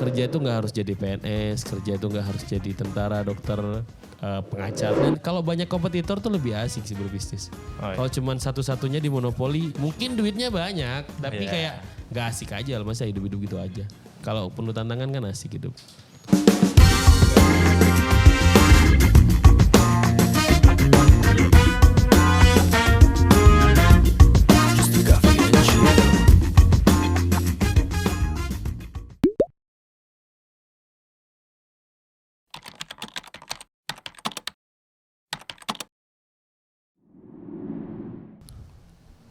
kerja itu nggak harus jadi PNS, kerja itu nggak harus jadi tentara, dokter, pengacara. Dan kalau banyak kompetitor tuh lebih asik sih berbisnis. Kalau cuman satu-satunya di monopoli, mungkin duitnya banyak, tapi kayak nggak asik aja lah, masa hidup-hidup gitu aja. Kalau penuh tantangan kan asik hidup.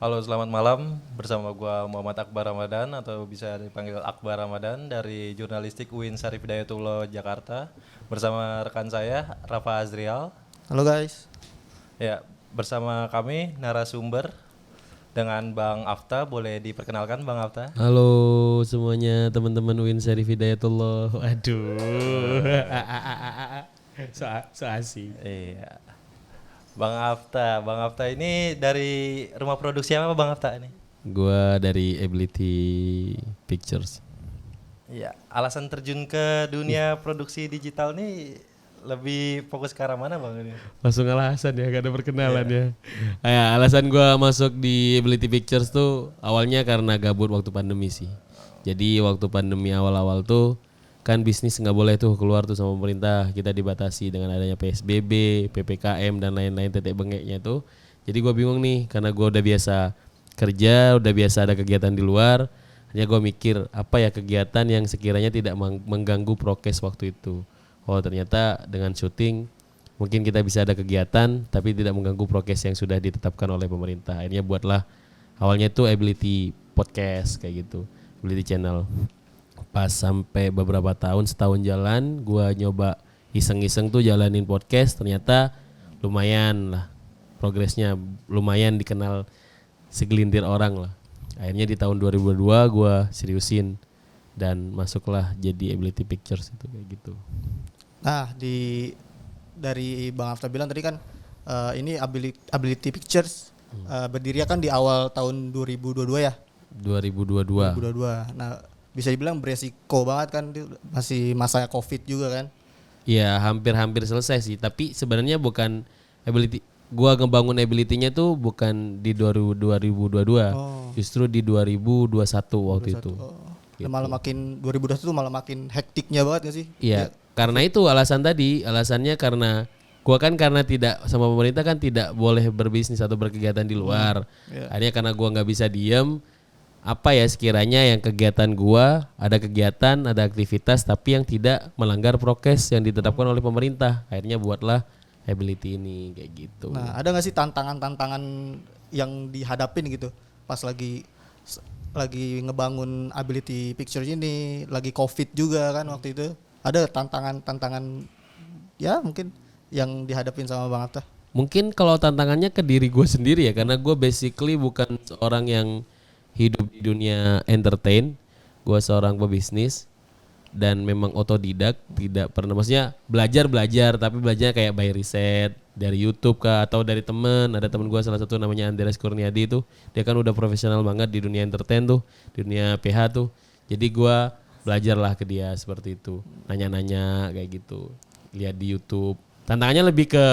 Halo, selamat malam. Bersama gua Muhammad Akbar Ramadan atau bisa dipanggil Akbar Ramadan dari Jurnalistik UIN Syarif Hidayatullah Jakarta. Bersama rekan saya Rafa Azrial. Halo guys. Ya, bersama kami narasumber dengan Bang Afta. Boleh diperkenalkan Bang Afta? Halo semuanya teman-teman UIN Syarif Hidayatullah. Aduh. So asik. Iya. Bang Afta ini dari rumah produksi apa Bang Afta ini? Gua dari Ability Pictures. Iya, alasan terjun ke dunia produksi digital nih lebih fokus ke arah mana Bang ini? Langsung alasan ya, gak ada perkenalan ya. Alasan gue masuk di Ability Pictures tuh awalnya karena gabut waktu pandemi sih. Jadi waktu pandemi awal-awal tuh kan bisnis nggak boleh tuh keluar tuh sama pemerintah. Kita dibatasi dengan adanya PSBB, PPKM dan lain-lain tetek bengeknya tuh. Jadi gue bingung nih karena gue udah biasa kerja, udah biasa ada kegiatan di luar. Hanya gue mikir apa ya kegiatan yang sekiranya tidak mengganggu prokes waktu itu. Oh ternyata dengan syuting mungkin kita bisa ada kegiatan tapi tidak mengganggu prokes yang sudah ditetapkan oleh pemerintah. Akhirnya buatlah awalnya itu Ability Podcast kayak gitu, Ability Channel. Pas sampai beberapa tahun, setahun jalan, gua nyoba iseng-iseng tuh jalanin podcast, ternyata lumayan lah progresnya, lumayan dikenal segelintir orang lah. Akhirnya di tahun 2002 gua seriusin dan masuklah jadi Ability Pictures itu kayak gitu. Nah, dari Bang Afta bilang tadi kan ini Ability Pictures berdiri kan di awal tahun 2022 ya. 2022. Nah, bisa dibilang beresiko banget kan, masih masa Covid juga kan. Iya, hampir selesai sih, tapi sebenarnya bukan Ability, gua ngebangun Ability-nya tuh bukan di 2022. Justru di 2021 waktu itu. Gitu. Malah makin 2021 tuh malah makin hektiknya banget gak sih? Iya, karena itu alasannya karena gua kan karena tidak sama pemerintah kan tidak boleh berbisnis atau berkegiatan di luar. Akhirnya karena gua nggak bisa diem, apa ya sekiranya yang kegiatan gua ada kegiatan, ada aktivitas tapi yang tidak melanggar prokes yang ditetapkan oleh pemerintah. Akhirnya buatlah Ability ini kayak gitu. Nah, ada nggak sih tantangan yang dihadapin gitu pas lagi ngebangun Ability Pictures ini, lagi Covid juga kan waktu itu? Ada tantangan ya mungkin yang dihadapin sama Bang Afta? Mungkin kalau tantangannya ke diri gue sendiri ya, karena gue basically bukan seorang yang hidup di dunia entertain. Gue seorang pebisnis dan memang otodidak, tidak pernah maksudnya belajar tapi belajarnya kayak by riset dari YouTube kah atau dari temen. Ada temen gue salah satu namanya Andreas Kurniadi tuh, dia kan udah profesional banget di dunia entertain tuh, di dunia PH tuh. Jadi gue belajarlah ke dia seperti itu, nanya-nanya kayak gitu, lihat di YouTube. Tantangannya lebih ke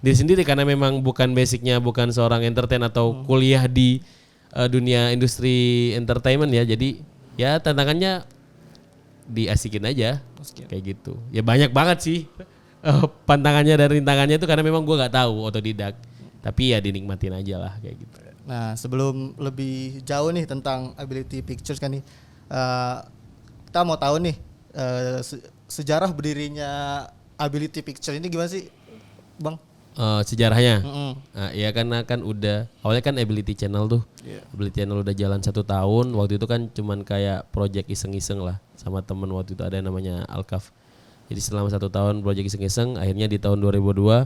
diri sendiri karena memang bukan basicnya bukan seorang entertain atau kuliah di dunia industri entertainment ya. Jadi ya tantangannya diasikin aja kayak gitu. Ya banyak banget sih pantangannya dan rintangannya itu karena memang gue nggak tahu, otodidak. Tapi ya dinikmatin aja lah kayak gitu. Nah, sebelum lebih jauh nih tentang Ability Pictures kan nih, kita mau tahu nih sejarah berdirinya Ability Pictures ini gimana sih, Bang? Sejarahnya, nah, ya karena kan udah awalnya kan Ability Channel tuh, Ability Channel udah jalan 1 tahun. Waktu itu kan cuman kayak project iseng-iseng lah sama temen waktu itu ada yang namanya Alkaf. Jadi selama 1 tahun project iseng-iseng, akhirnya di tahun 2002,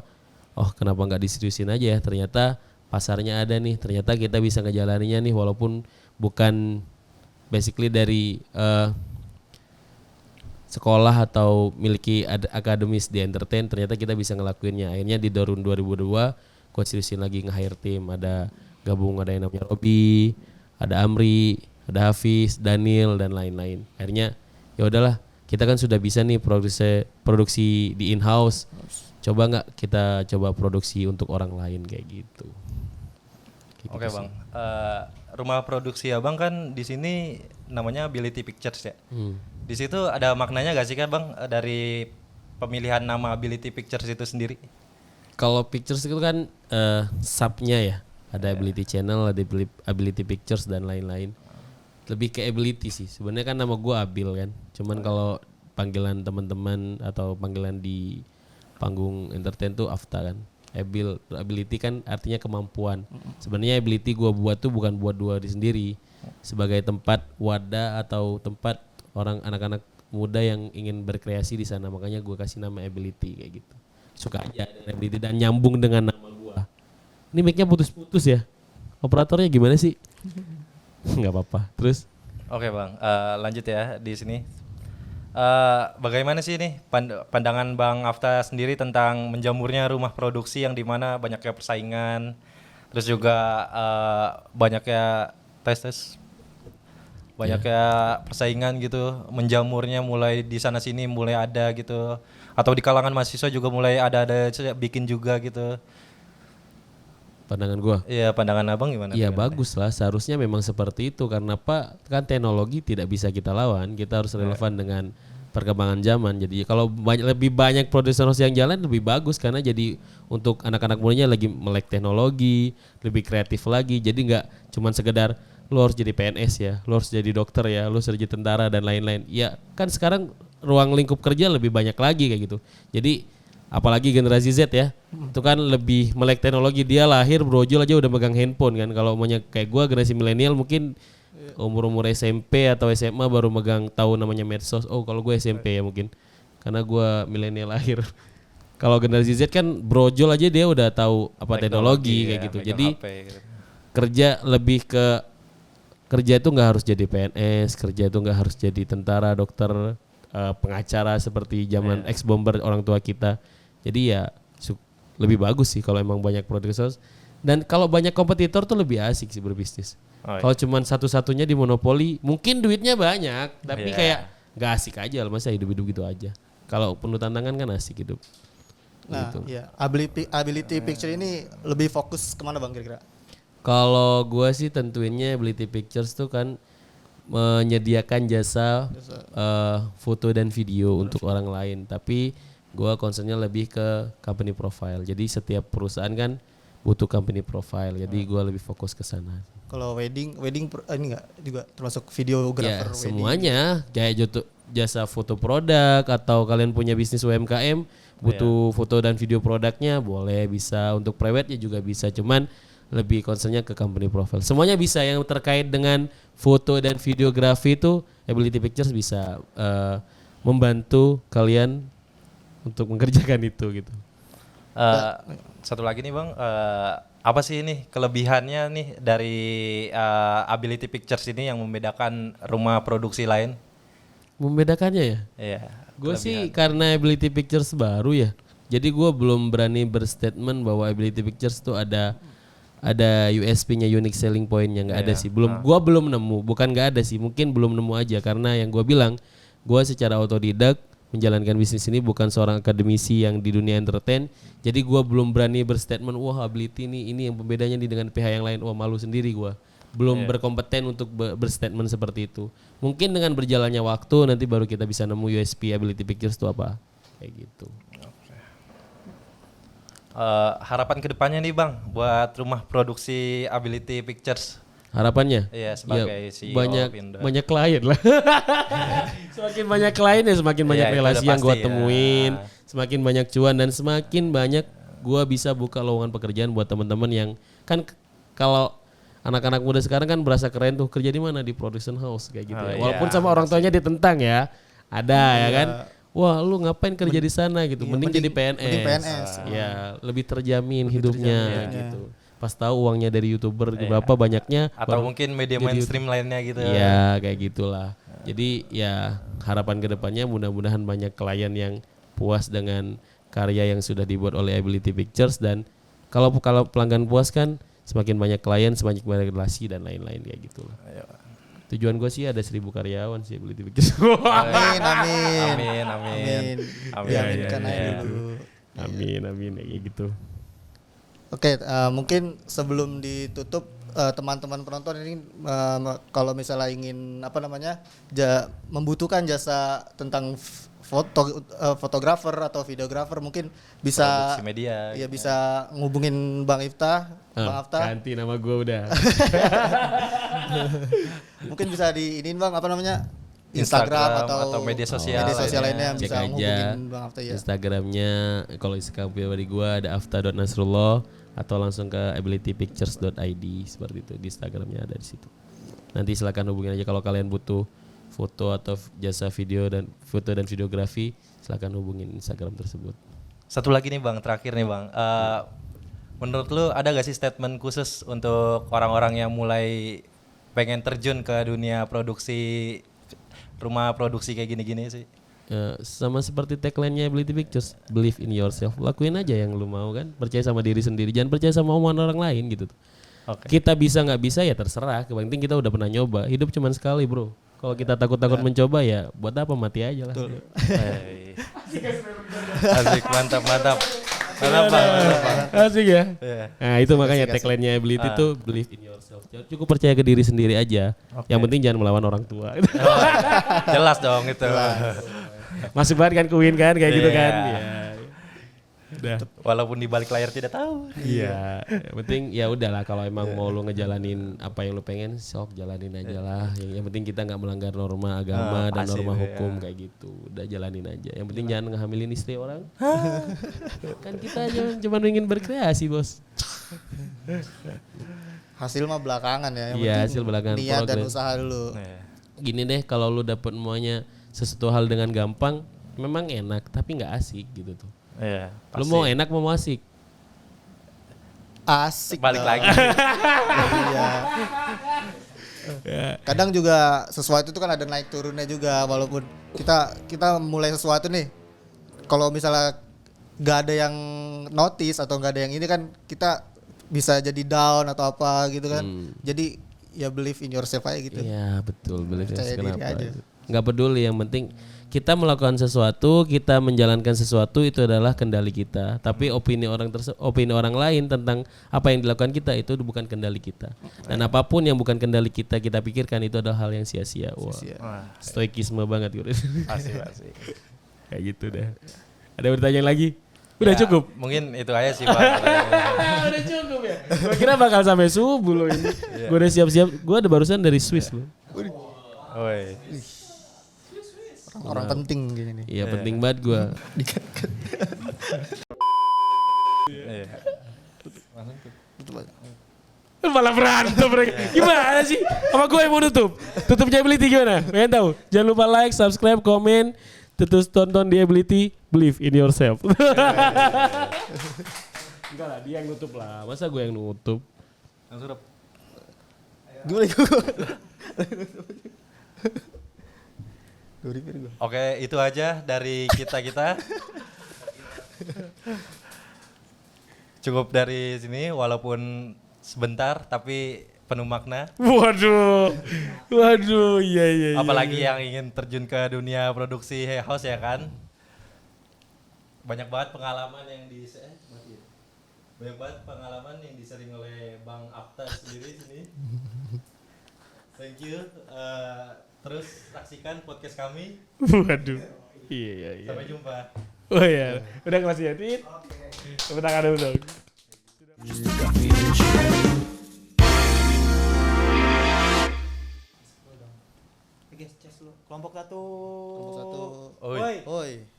oh kenapa nggak diseriusin aja ya? Ternyata pasarnya ada nih, ternyata kita bisa ngejalaninnya nih walaupun bukan basically dari sekolah atau miliki akademis di entertain, ternyata kita bisa ngelakuinnya. Akhirnya di tahun 2002 gue seriusin lagi nge-hire tim, ada gabung, ada yang namanya Robi, ada Amri, ada Hafiz, Daniel dan lain-lain. Akhirnya ya udahlah, kita kan sudah bisa nih produksi di in-house. Coba nggak kita coba produksi untuk orang lain kayak gitu. Oke Bang, rumah produksi Abang kan di sini namanya Ability Pictures ya. Di situ ada maknanya gak sih kan Bang dari pemilihan nama Ability Pictures itu sendiri? Kalau pictures itu kan subnya ya, ada ability channel, ada ability pictures dan lain-lain. Lebih ke ability sih. Sebenarnya kan nama gue Abil kan. Cuman kalau panggilan teman-teman atau panggilan di panggung entertain tuh Afta kan. Ability kan artinya kemampuan. Sebenarnya ability gue buat tuh bukan buat diri sendiri, sebagai tempat wadah atau tempat orang anak-anak muda yang ingin berkreasi di sana. Makanya gue kasih nama ability kayak gitu. Suka aja dengan ability dan nyambung dengan nama gue. Ini mic-nya putus-putus ya. Operatornya gimana sih? Nggak apa-apa. Terus? Oke Bang, lanjut ya di sini. Bagaimana sih nih pandangan Bang Afta sendiri tentang menjamurnya rumah produksi yang dimana banyaknya persaingan, terus juga banyaknya banyaknya persaingan gitu, menjamurnya mulai di sana sini mulai ada gitu, atau di kalangan mahasiswa juga mulai ada bikin juga gitu. Pandangan gua? Iya, pandangan Abang gimana? Iya bagus lah, seharusnya memang seperti itu karena apa? Kan teknologi tidak bisa kita lawan, kita harus relevan dengan perkembangan zaman. Jadi kalau lebih banyak produser house yang jalan lebih bagus karena jadi untuk anak-anak mudanya lagi melek teknologi, lebih kreatif lagi. Jadi nggak cuman sekedar lu harus jadi PNS ya, lu harus jadi dokter ya, lu harus jadi tentara dan lain-lain. Ya kan sekarang ruang lingkup kerja lebih banyak lagi kayak gitu. Jadi apalagi generasi Z ya, itu kan lebih melek teknologi. Dia lahir brojol aja udah megang handphone kan. Kalau maunya kayak gua generasi milenial mungkin umur SMP atau SMA baru megang tahu namanya medsos. Oh kalau gue SMP ya mungkin, karena gua milenial lahir. Kalau generasi Z kan brojol aja dia udah tahu apa teknologi kayak gitu. Jadi HP, gitu. kerja lebih ke kerja itu nggak harus jadi PNS, kerja itu nggak harus jadi tentara, dokter, pengacara seperti zaman ex bomber orang tua kita. Jadi ya lebih bagus sih kalau emang banyak produser. Dan kalau banyak kompetitor tuh lebih asik sih berbisnis. Kalau cuman satu-satunya di monopoli, mungkin duitnya banyak, tapi kayak nggak asik aja, masa hidup-hidup gitu aja. Kalau penuh tantangan kan asik hidup. Nah, gitu. ya ability picture ini lebih fokus kemana Bang kira-kira? Kalau gua sih tentuinnya Ability Pictures tuh kan menyediakan jasa foto dan video untuk orang lain, tapi gua concernnya lebih ke company profile. Jadi setiap perusahaan kan butuh company profile, jadi gua lebih fokus ke sana. Kalau wedding ini enggak juga termasuk videographer ya, wedding? Semuanya kayak jasa foto produk atau kalian punya bisnis UMKM butuh foto dan video produknya boleh, bisa untuk private ya juga bisa, cuman lebih concernnya ke company profile. Semuanya bisa yang terkait dengan foto dan videografi itu Ability Pictures bisa membantu kalian untuk mengerjakan itu gitu. Satu lagi nih Bang, apa sih ini kelebihannya nih dari Ability Pictures ini yang membedakan rumah produksi lain? Membedakannya ya? Iya. Gue sih karena Ability Pictures baru ya, jadi gue belum berani berstatement bahwa Ability Pictures tuh ada USP-nya, unique selling point-nya, nggak ada sih. Gua belum nemu, bukan nggak ada sih, mungkin belum nemu aja karena yang gue bilang, gue secara otodidak menjalankan bisnis ini, bukan seorang akademisi yang di dunia entertain. Jadi gue belum berani berstatement, wah Ability ini yang pembedanya nih dengan PH yang lain, wah malu sendiri gue. Belum berkompeten untuk berstatement seperti itu. Mungkin dengan berjalannya waktu nanti baru kita bisa nemu USP Ability Pictures itu apa, kayak gitu. Harapan kedepannya nih Bang buat rumah produksi Ability Pictures. Harapannya? Iya, sebagai CEO banyak klien lah. Semakin banyak klien ya semakin banyak relasi yang gue temuin, semakin banyak cuan dan semakin banyak gue bisa buka lowongan pekerjaan buat teman-teman yang kan kalau anak-anak muda sekarang kan berasa keren tuh, kerja di mana, di production house kayak gitu ya. Walaupun sama orang tuanya ditentang ya, ada ya kan. Wah lu ngapain kerja di sana gitu, mending jadi PNS. Ya lebih terjamin hidupnya gitu. Pas tahu uangnya dari YouTuber berapa banyaknya, atau mungkin media mainstream lainnya gitu. Iya kayak gitulah. Jadi ya harapan kedepannya mudah-mudahan banyak klien yang puas dengan karya yang sudah dibuat oleh Ability Pictures, dan kalau pelanggan puas kan semakin banyak klien, semakin banyak relasi dan lain-lain kayak gitulah. Itu Tujuan gue sih ada 1.000 karyawan sih Ability Pictures. Amin. Amin. Diaminkan aja dulu. Amin kayak gitu. Oke, mungkin sebelum ditutup teman-teman penonton ini kalau misalnya ingin membutuhkan jasa tentang fotografer atau videografer mungkin bisa Produksi media. ya bisa ngubungin Bang Ifta, Bang Afta. Ganti nama gue udah. Mungkin bisa diinin Bang Instagram atau media sosial lainnya yang Cek bisa aja ngubungin Bang Afta ya. Instagramnya kalau Instagram pribadi gue ada afta.nasrullah atau langsung ke abilitypictures.id seperti itu, di Instagramnya ada di situ. Nanti silakan hubungin aja kalau kalian butuh foto atau jasa video dan videografi, silakan hubungin Instagram tersebut. Satu lagi nih Bang, terakhir nih Bang. Menurut lu ada gak sih statement khusus untuk orang-orang yang mulai pengen terjun ke dunia produksi, rumah produksi kayak gini-gini sih? Sama seperti tagline-nya Ability Pictures, believe in yourself. Lakuin aja yang lu mau kan, percaya sama diri sendiri, jangan percaya sama omongan orang lain gitu. Oke. Kita bisa nggak bisa ya terserah, yang penting kita udah pernah nyoba. Hidup cuma sekali bro. Kalau kita takut-takut mencoba ya buat apa, mati aja lah. Asik, mantap. Mantap Bang. Asik ya. Iya. Nah itu makanya tagline-nya Ability itu believe in yourself. Cukup percaya ke diri sendiri aja. Yang penting jangan melawan orang tua. Jelas dong itu. Masuk banget kan Queen kan kayak gitu kan. Iya. Ya. Udah. Walaupun di balik layar tidak tahu. Iya, yang penting ya udahlah kalau emang mau lu ngejalanin apa yang lu pengen, sok jalanin aja lah. Yang penting kita nggak melanggar norma agama dan pasti norma itu, hukum kayak gitu. Udah jalanin aja. Yang penting jangan ngehamilin istri orang. Kan kita cuma ingin berkreasi, Bos. Hasil mah belakangan ya. Yang Iya, penting hasil belakangan, niat dan progres. usaha dulu. Gini deh, kalau lu dapet semuanya sesuatu hal dengan gampang, memang enak tapi nggak asik gitu tuh. Iya. Lu mau enak mau asik? Asik. Balik dong. lagi. Iya. Kadang juga sesuatu itu kan ada naik turunnya juga, walaupun kita mulai sesuatu nih. Kalau misalnya nggak ada yang notice atau nggak ada yang ini kan kita bisa jadi down atau apa gitu kan. Jadi ya believe in yourself aja gitu. Iya betul, believe in Percaya yourself. diri Kenapa? aja. Nggak peduli, yang penting kita melakukan sesuatu, kita menjalankan sesuatu itu adalah kendali kita. Tapi opini orang lain tentang apa yang dilakukan kita itu bukan kendali kita. Dan apapun yang bukan kendali kita pikirkan itu adalah hal yang sia-sia. Wah, stoikisme banget gue. Pasti. Kayak gitu dah. Ada pertanyaan lagi? Udah Ya, cukup. Mungkin itu aja sih Pak. Udah cukup ya. Gue kira bakal sampai subuh loh ini. Gue udah siap-siap. Gue ada barusan dari Swiss loh. Oi. Orang penting gini nih. Iya penting banget gue. Iya. Malah berantem mereka. Gimana sih? Apa gue yang mau nutup? Tutupnya Ability gimana? Pengen tahu? Jangan lupa like, subscribe, komen. Terus tonton di Ability, believe in yourself. Enggak lah, dia yang nutup lah. Masa gue yang nutup? Langsung Gimana Oke, itu aja dari kita. Cukup dari sini walaupun sebentar tapi penuh makna. Waduh, iya. Apalagi yang ingin terjun ke dunia produksi house ya kan. Banyak banget pengalaman yang disering oleh Bang Afta sendiri sini. Thank you. Terus saksikan podcast kami. Waduh, iya. Sampai jumpa. Oh iya, udah kelas ya, Tit? Tepuk tangan dulu dong. Kelompok satu. Oi. Oi.